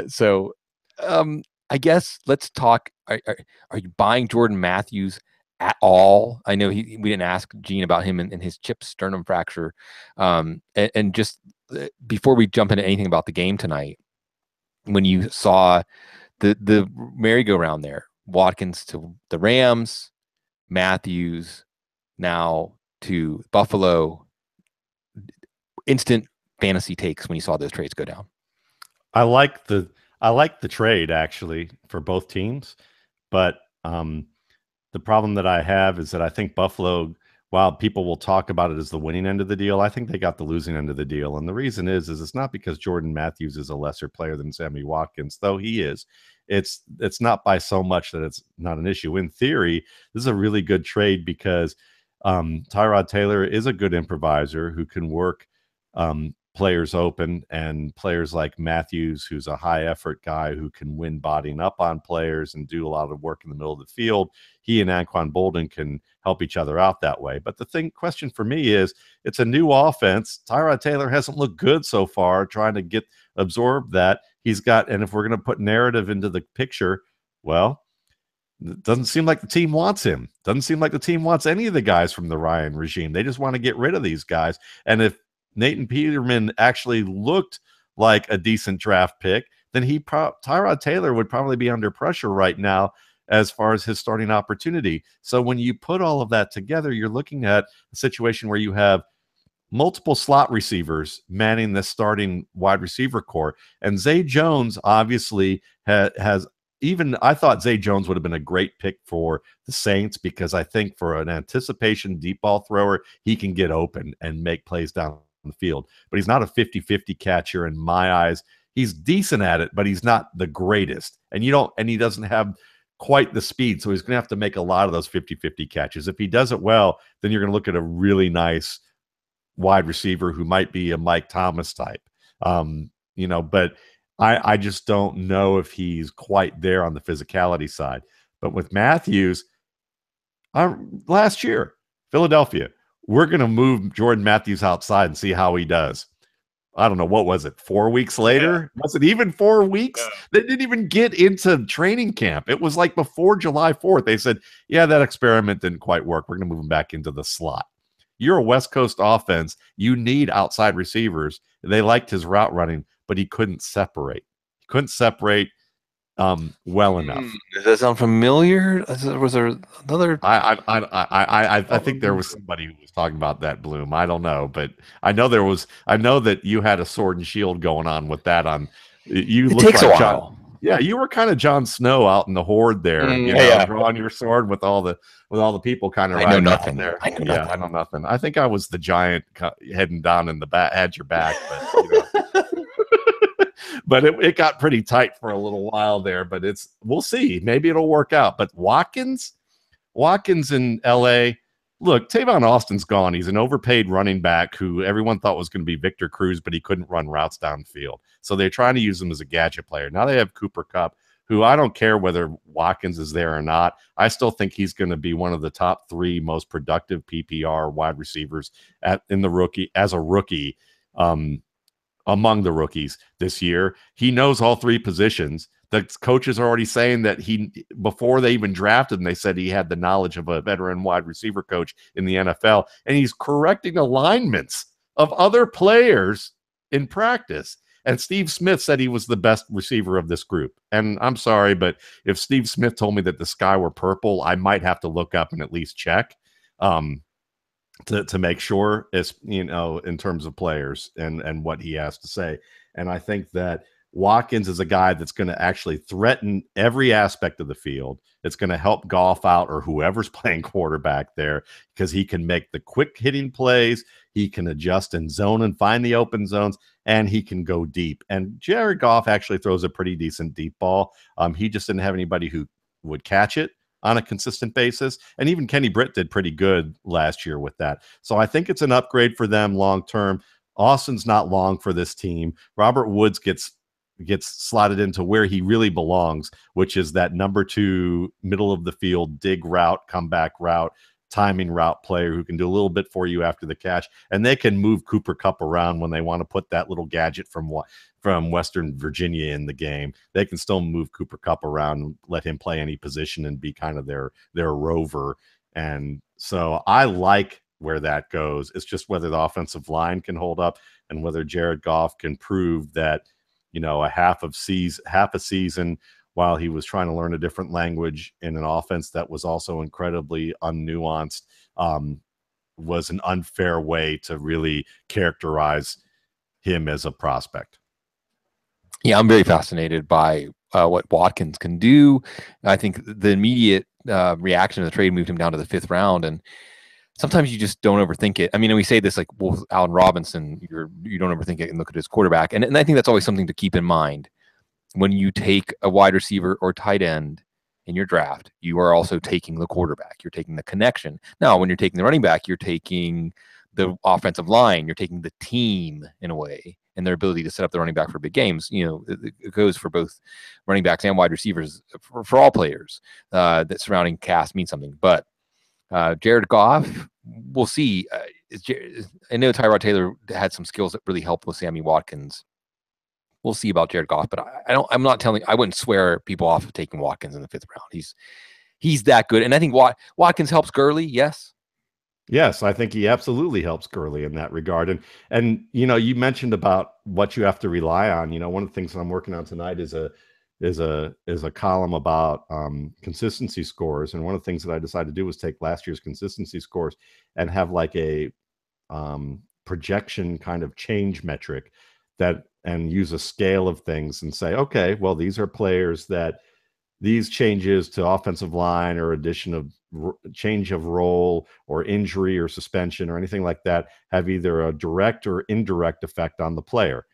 So I guess let's talk. Are you buying Jordan Matthews at all? I know we didn't ask Gene about him and his chip sternum fracture. And just before we jump into anything about the game tonight, when you saw the merry-go-round there, Watkins to the Rams, Matthews now to Buffalo, instant fantasy takes when you saw those trades go down. I like the trade actually for both teams, but the problem that I have is that I think Buffalo, while people will talk about it as the winning end of the deal, I think they got the losing end of the deal. And the reason is it's not because Jordan Matthews is a lesser player than Sammy Watkins, though he is. It's not by so much that it's not an issue. In theory, this is a really good trade because Tyrod Taylor is a good improviser who can work players open, and players like Matthews, who's a high effort guy who can win bodying up on players and do a lot of work in the middle of the field. He and Anquan Bolden can help each other out that way. But the question for me is, it's a new offense. Tyrod Taylor hasn't looked good so far, trying to absorb that. And if we're going to put narrative into the picture, well, it doesn't seem like the team wants him. Doesn't seem like the team wants any of the guys from the Ryan regime. They just want to get rid of these guys. And if Nathan Peterman actually looked like a decent draft pick, then Tyrod Taylor would probably be under pressure right now as far as his starting opportunity. So when you put all of that together, you're looking at a situation where you have multiple slot receivers manning the starting wide receiver core. And Zay Jones obviously has I thought Zay Jones would have been a great pick for the Saints, because I think for an anticipation deep ball thrower, he can get open and make plays down the field. But he's not a 50-50 catcher in my eyes. He's decent at it, but he's not the greatest. And he doesn't have quite the speed. So he's going to have to make a lot of those 50-50 catches. If he does it well, then you're going to look at a really nice wide receiver who might be a Mike Thomas type. But I just don't know if he's quite there on the physicality side. But with Matthews, last year, Philadelphia, we're going to move Jordan Matthews outside and see how he does. I don't know, what was it, 4 weeks later? Yeah. Was it even 4 weeks? Yeah. They didn't even get into training camp. It was like before July 4th. They said, yeah, that experiment didn't quite work. We're going to move him back into the slot. You're a West Coast offense. You need outside receivers. They liked his route running, but he couldn't separate. Well enough. Does that sound familiar? Was there another? I think there was somebody who was talking about that, Bloom. I don't know, but I know that you had a sword and shield going on with that. It takes a while. Yeah, you were kind of Jon Snow out in the horde there, drawing your sword with all the people kind of. I know nothing there. I know nothing. I think I was the giant heading down in the back, had your back, but but it got pretty tight for a little while there. But we'll see. Maybe it'll work out. But Watkins in L.A. Look, Tavon Austin's gone. He's an overpaid running back who everyone thought was going to be Victor Cruz, but he couldn't run routes downfield. So they're trying to use him as a gadget player. Now they have Cooper Kupp, who I don't care whether Watkins is there or not. I still think he's going to be one of the top 3 most productive PPR wide receivers as a rookie among the rookies this year. He knows all 3 positions. The coaches are already saying that before they even drafted him, they said he had the knowledge of a veteran wide receiver coach in the NFL, and he's correcting alignments of other players in practice. And Steve Smith said he was the best receiver of this group. And I'm sorry, but if Steve Smith told me that the sky were purple, I might have to look up and at least check to make sure, in terms of players and what he has to say. And I think that Watkins is a guy that's going to actually threaten every aspect of the field. It's going to help Goff out or whoever's playing quarterback there, because he can make the quick hitting plays. He can adjust in zone and find the open zones, and he can go deep. And Jared Goff actually throws a pretty decent deep ball. He just didn't have anybody who would catch it on a consistent basis. And even Kenny Britt did pretty good last year with that. So I think it's an upgrade for them long term. Austin's not long for this team. Robert Woods gets slotted into where he really belongs, which is that number 2 middle of the field dig route, comeback route, timing route player who can do a little bit for you after the catch. And they can move Cooper Kupp around when they want to put that little gadget from Western Virginia in the game. They can still move Cooper Kupp around and let him play any position and be kind of their rover. And so I like where that goes. It's just whether the offensive line can hold up and whether Jared Goff can prove that, a half a season while he was trying to learn a different language in an offense that was also incredibly unnuanced, was an unfair way to really characterize him as a prospect. Yeah, I'm very fascinated by what Watkins can do. I think the immediate reaction to the trade moved him down to the 5th round, and sometimes you just don't overthink it. I mean, we say this like, well, Allen Robinson, you don't overthink it and look at his quarterback. And I think that's always something to keep in mind. When you take a wide receiver or tight end in your draft, you are also taking the quarterback. You're taking the connection. Now, when you're taking the running back, you're taking the offensive line. You're taking the team in a way and their ability to set up the running back for big games. It goes for both running backs and wide receivers for all players. That surrounding cast means something. But Jared Goff, we'll see. I know Tyrod Taylor had some skills that really helped with Sammy Watkins. We'll see about Jared Goff, but I wouldn't swear people off of taking Watkins in the 5th round. He's that good. And I think Watkins helps Gurley. Yes. Yes, I think he absolutely helps Gurley in that regard. And you mentioned about what you have to rely on. One of the things that I'm working on tonight is a column about consistency scores. And one of the things that I decided to do was take last year's consistency scores and have like a projection kind of change metric and use a scale of things and say, okay, well, these are players that these changes to offensive line or addition of change of role or injury or suspension or anything like that have either a direct or indirect effect on the player.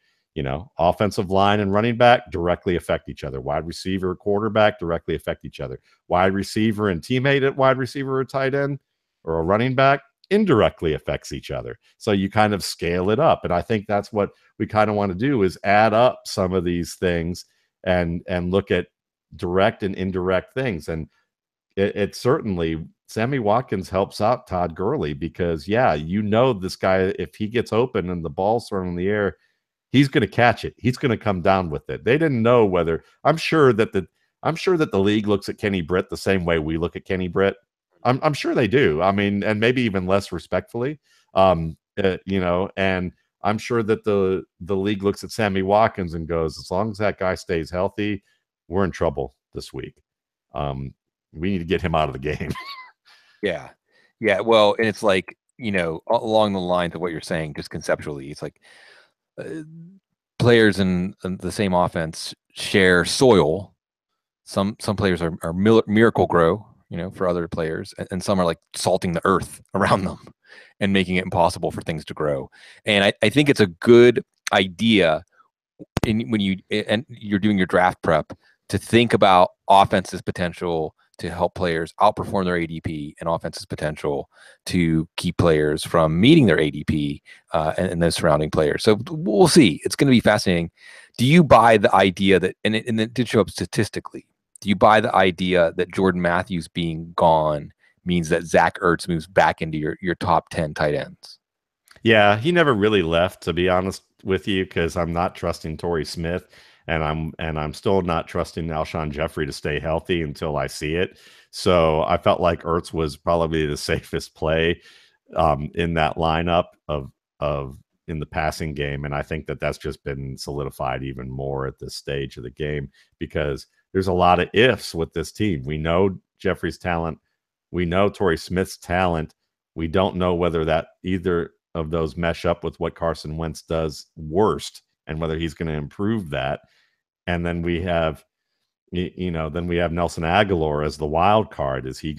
Offensive line and running back directly affect each other. Wide receiver, quarterback directly affect each other. Wide receiver and teammate at wide receiver or tight end or a running back indirectly affects each other. So you kind of scale it up. And I think that's what we kind of want to do, is add up some of these things and look at direct and indirect things. And it certainly, Sammy Watkins helps out Todd Gurley because, this guy, if he gets open and the ball's thrown in the air, he's going to catch it. He's going to come down with it. They didn't know whether. I'm sure that the league looks at Kenny Britt the same way we look at Kenny Britt. I'm sure they do. I mean, and maybe even less respectfully. And I'm sure that the league looks at Sammy Watkins and goes, as long as that guy stays healthy, we're in trouble this week. We need to get him out of the game. Yeah. Well, and it's like, along the lines of what you're saying, just conceptually, it's like players in the same offense share soil. Some players are miracle grow, for other players, and some are like salting the earth around them and making it impossible for things to grow. And I think it's a good idea when you're doing your draft prep to think about offense's potential to help players outperform their ADP and offense's potential to keep players from meeting their ADP and those surrounding players. So we'll see. It's going to be fascinating. Do you buy the idea that, and it did show up statistically, do you buy the idea that Jordan Matthews being gone means that Zach Ertz moves back into your top 10 tight ends? Yeah, he never really left, to be honest with you, because I'm not trusting Torrey Smith. And I'm still not trusting Alshon Jeffrey to stay healthy until I see it. So I felt like Ertz was probably the safest play in that lineup of in the passing game. And I think that that's just been solidified even more at this stage of the game, because there's a lot of ifs with this team. We know Jeffrey's talent. We know Torrey Smith's talent. We don't know whether that either of those mesh up with what Carson Wentz does worst and whether he's going to improve that. And then we have, then we have Nelson Aguilar as the wild card. Has he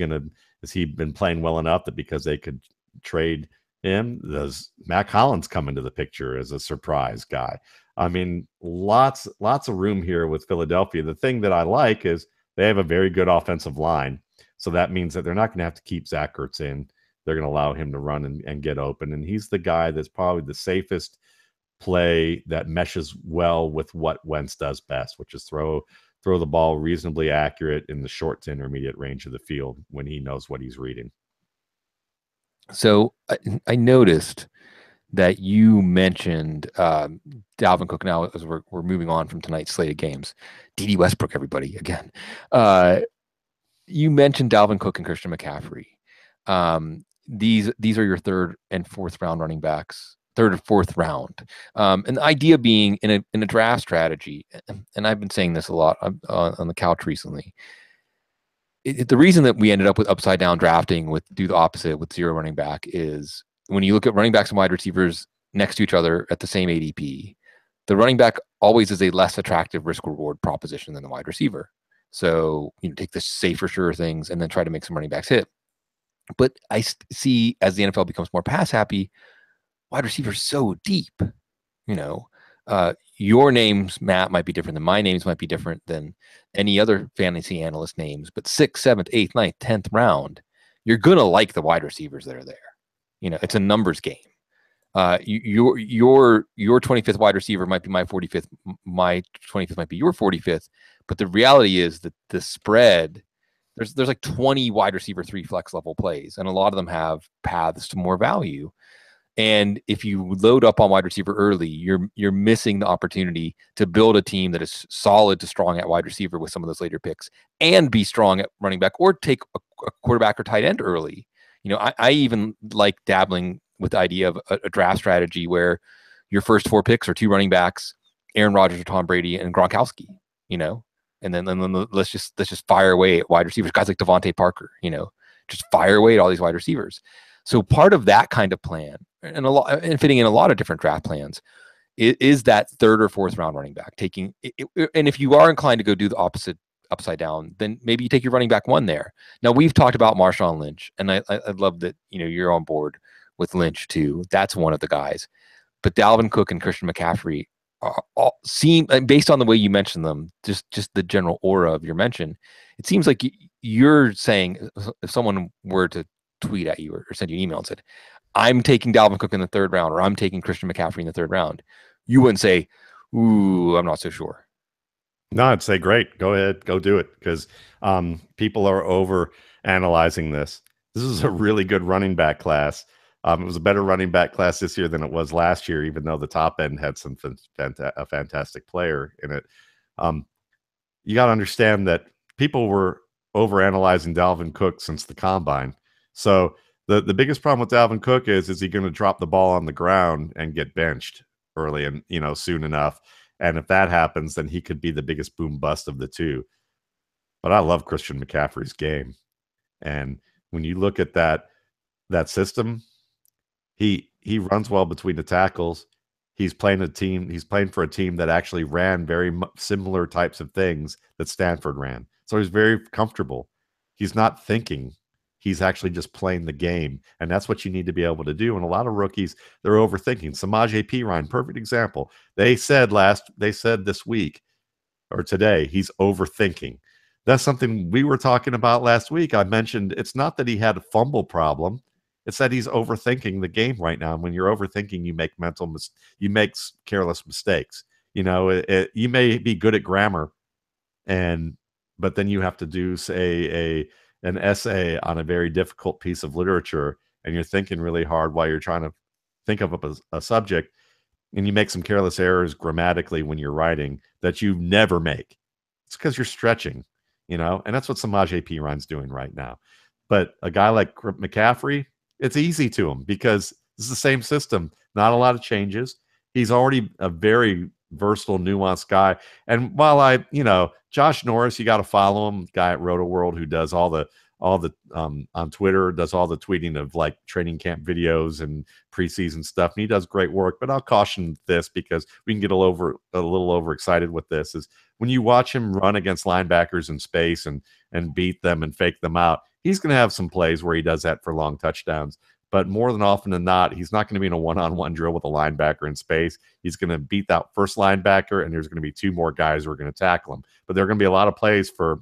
been playing well enough that because they could trade him? Does Mac Hollins come into the picture as a surprise guy? I mean, lots of room here with Philadelphia. The thing that I like is they have a very good offensive line. So that means that they're not going to have to keep Zach Ertz in. They're going to allow him to run and get open. And he's the guy that's probably the safest play that meshes well with what Wentz does best, which is throw the ball reasonably accurate in the short to intermediate range of the field when he knows what he's reading. So I noticed that you mentioned Dalvin Cook. Now, as we're moving on from tonight's slate of games, D.D. Westbrook, everybody, again. You mentioned Dalvin Cook and Christian McCaffrey. These are your third and fourth round running backs, third or fourth round. And the idea being in a draft strategy, and I've been saying this a lot on the couch recently. The reason that we ended up with upside down drafting do the opposite with zero running back is when you look at running backs and wide receivers next to each other at the same ADP, the running back always is a less attractive risk reward proposition than the wide receiver. So take the safer, sure things and then try to make some running backs hit. But I see as the NFL becomes more pass happy, wide receivers so deep. Your names, Matt, might be different than my names, might be different than any other fantasy analyst names, but 6th, 7th, 8th, 9th, 10th round, you're going to like the wide receivers that are there. It's a numbers game. Your 25th wide receiver might be my 45th. My 25th might be your 45th. But the reality is that the spread, there's like 20 wide receiver 3 flex level plays, and a lot of them have paths to more value. And if you load up on wide receiver early, you're missing the opportunity to build a team that is solid to strong at wide receiver with some of those later picks, and be strong at running back, or take a quarterback or tight end early. I even like dabbling with the idea of a draft strategy where your first 4 picks are 2 running backs, Aaron Rodgers or Tom Brady and Gronkowski. And then let's just fire away at wide receivers, guys like Devontae Parker. Just fire away at all these wide receivers. So part of that kind of plan, and fitting in a lot of different draft plans, is that third or fourth round running back taking. And if you are inclined to go do the opposite upside down, then maybe you take your running back 1 there. Now we've talked about Marshawn Lynch, and I love that you're on board with Lynch too. That's one of the guys. But Dalvin Cook and Christian McCaffrey seem, based on the way you mentioned them, just the general aura of your mention, it seems like you're saying if someone were to tweet at you or send you an email and said, I'm taking Dalvin Cook in the 3rd round, or I'm taking Christian McCaffrey in the 3rd round, you wouldn't say, ooh, I'm not so sure. No, I'd say, great, go ahead, go do it. Because people are over analyzing this. This is a really good running back class. It was a better running back class this year than it was last year, even though the top end had a fantastic player in it. You got to understand that people were overanalyzing Dalvin Cook since the combine. So the biggest problem with Dalvin Cook is he going to drop the ball on the ground and get benched early and soon enough? And if that happens, then he could be the biggest boom bust of the two. But I love Christian McCaffrey's game, and when you look at that system, he runs well between the tackles. He's playing for a team that actually ran very similar types of things that Stanford ran. So he's very comfortable. He's not thinking. He's actually just playing the game. And that's what you need to be able to do. And a lot of rookies, they're overthinking. Samaje Perine, perfect example. They said this week or today, he's overthinking. That's something we were talking about last week. I mentioned it's not that he had a fumble problem. It's that he's overthinking the game right now. And when you're overthinking, you make careless mistakes. You may be good at grammar, but then you have to do, say, an essay on a very difficult piece of literature, and you're thinking really hard while you're trying to think of a subject, and you make some careless errors grammatically when you're writing that you never make. It's because you're stretching, and that's what Samaje Perine's doing right now. But a guy like McCaffrey, it's easy to him because it's the same system, not a lot of changes. He's already a very versatile, nuanced guy. And while Josh Norris, you got to follow him, guy at Roto World who does all the on Twitter, does all the tweeting of like training camp videos and preseason stuff, and he does great work. But I'll caution this because we can get a little overexcited with this. Is when you watch him run against linebackers in space and beat them and fake them out, he's going to have some plays where he does that for long touchdowns. But more than often than not, he's not going to be in a one-on-one drill with a linebacker in space. He's going to beat that first linebacker, and there's going to be two more guys who are going to tackle him. But there are going to be a lot of plays for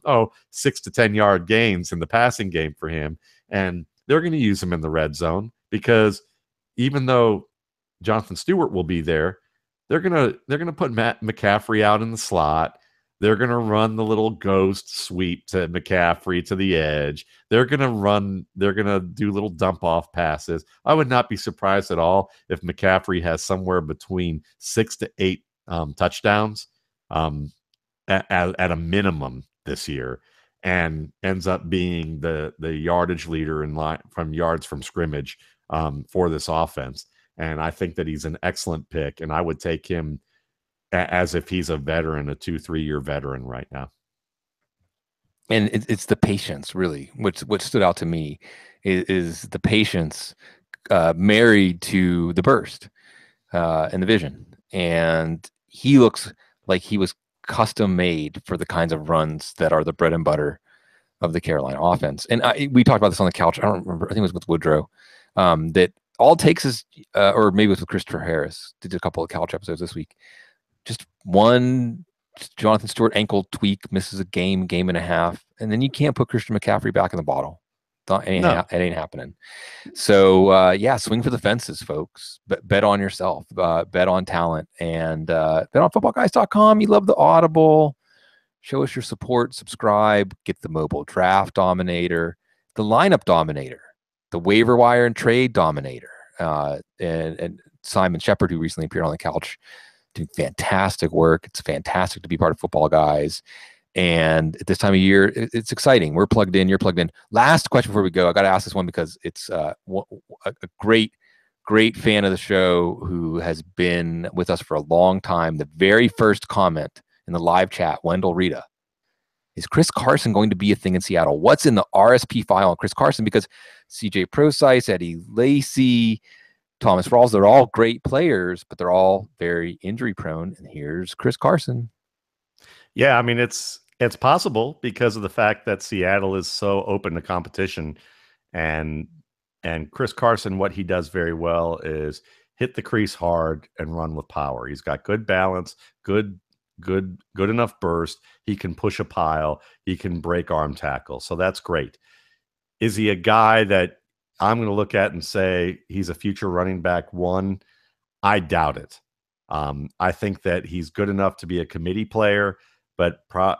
6 to 10 yard gains in the passing game for him, and they're going to use him in the red zone because even though Jonathan Stewart will be there, they're gonna put Matt McCaffrey out in the slot. They're going to run the little ghost sweep to McCaffrey to the edge. They're going to do little dump off passes. I would not be surprised at all if McCaffrey has somewhere between 6 to 8 touchdowns at a minimum this year, and ends up being the yardage leader in line from yards from scrimmage for this offense. And I think that he's an excellent pick, and I would take him as if he's a veteran, a 2-3 year veteran right now. And it's the patience, really. What stood out to me is the patience married to the burst and the vision. And he looks like he was custom made for the kinds of runs that are the bread and butter of the Carolina offense. And we talked about this on the couch. I don't remember. I think it was with Woodrow. That all it takes is, or maybe it was with Christopher Harris. Did a couple of couch episodes this week. Just one Jonathan Stewart ankle tweak, misses a game and a half, and then you can't put Christian McCaffrey back in the bottle. It ain't happening. So, swing for the fences, folks. Bet on yourself. Bet on talent. And bet on footballguys.com. You love the Audible. Show us your support. Subscribe. Get the mobile draft dominator, the lineup dominator, the waiver wire and trade dominator. And Simon Shepard, who recently appeared on the couch, doing fantastic work. It's fantastic to be part of Football Guys. And at this time of year, it's exciting. We're plugged in. You're plugged in. Last question before we go. I got to ask this one because it's a great fan of the show who has been with us for a long time. The very first comment in the live chat, Wendell Rita, is Chris Carson going to be a thing in Seattle? What's in the RSP file on Chris Carson? Because CJ Prosise, Eddie Lacy, Thomas Rawls, they're all great players, but they're all very injury prone. And here's Chris Carson. Yeah, I mean, it's possible because of the fact that Seattle is so open to competition, and Chris Carson, what he does very well is hit the crease hard and run with power. He's got good balance, good enough burst. He can push a pile. He can break arm tackle. So that's great. Is he a guy that I'm going to look at and say he's a future running back one? I doubt it. I think that he's good enough to be a committee player,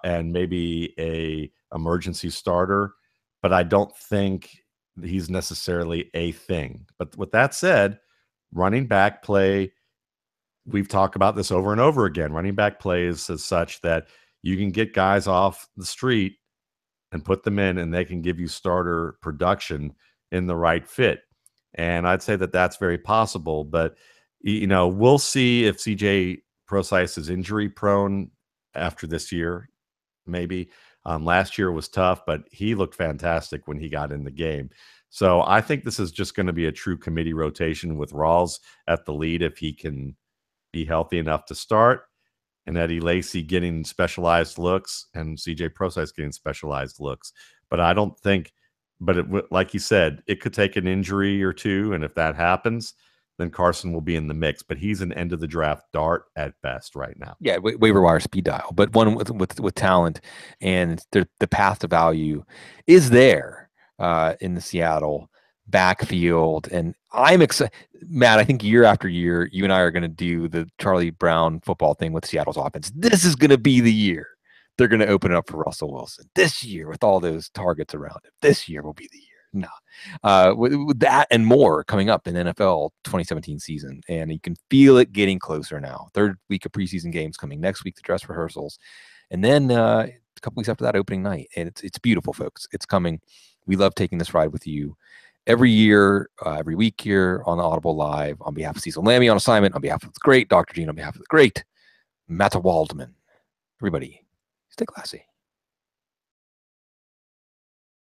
and maybe a emergency starter, but I don't think he's necessarily a thing. But with that said, running back play, we've talked about this over and over again. Running back play is such that you can get guys off the street and put them in, and they can give you starter production in the right fit. And I'd say that that's very possible, but we'll see if CJ Prosise is injury prone after this year. Maybe last year was tough, but he looked fantastic when he got in the game. So I think this is just going to be a true committee rotation with Rawls at the lead if he can be healthy enough to start, and Eddie Lacy getting specialized looks and CJ Prosise getting specialized looks. But I don't think, like you said, it could take an injury or two. And if that happens, then Carson will be in the mix. But he's an end of the draft dart at best right now. Yeah, waiver wire speed dial, but one with talent, and the path to value is there in the Seattle backfield. And I'm excited, Matt. I think year after year, you and I are going to do the Charlie Brown football thing with Seattle's offense. This is going to be the year they're going to open it up for Russell Wilson. This year, with all those targets around it, this year will be the year. No, with that and more coming up in NFL 2017 season, and you can feel it getting closer now. Third week of preseason games coming next week, the dress rehearsals, and then a couple weeks after that, opening night. And it's beautiful, folks. It's coming. We love taking this ride with you every year, every week here on the Audible Live. On behalf of Cecil Lammy on assignment, on behalf of the great Dr. Gene, on behalf of the great Matt Waldman. Everybody, stay classy.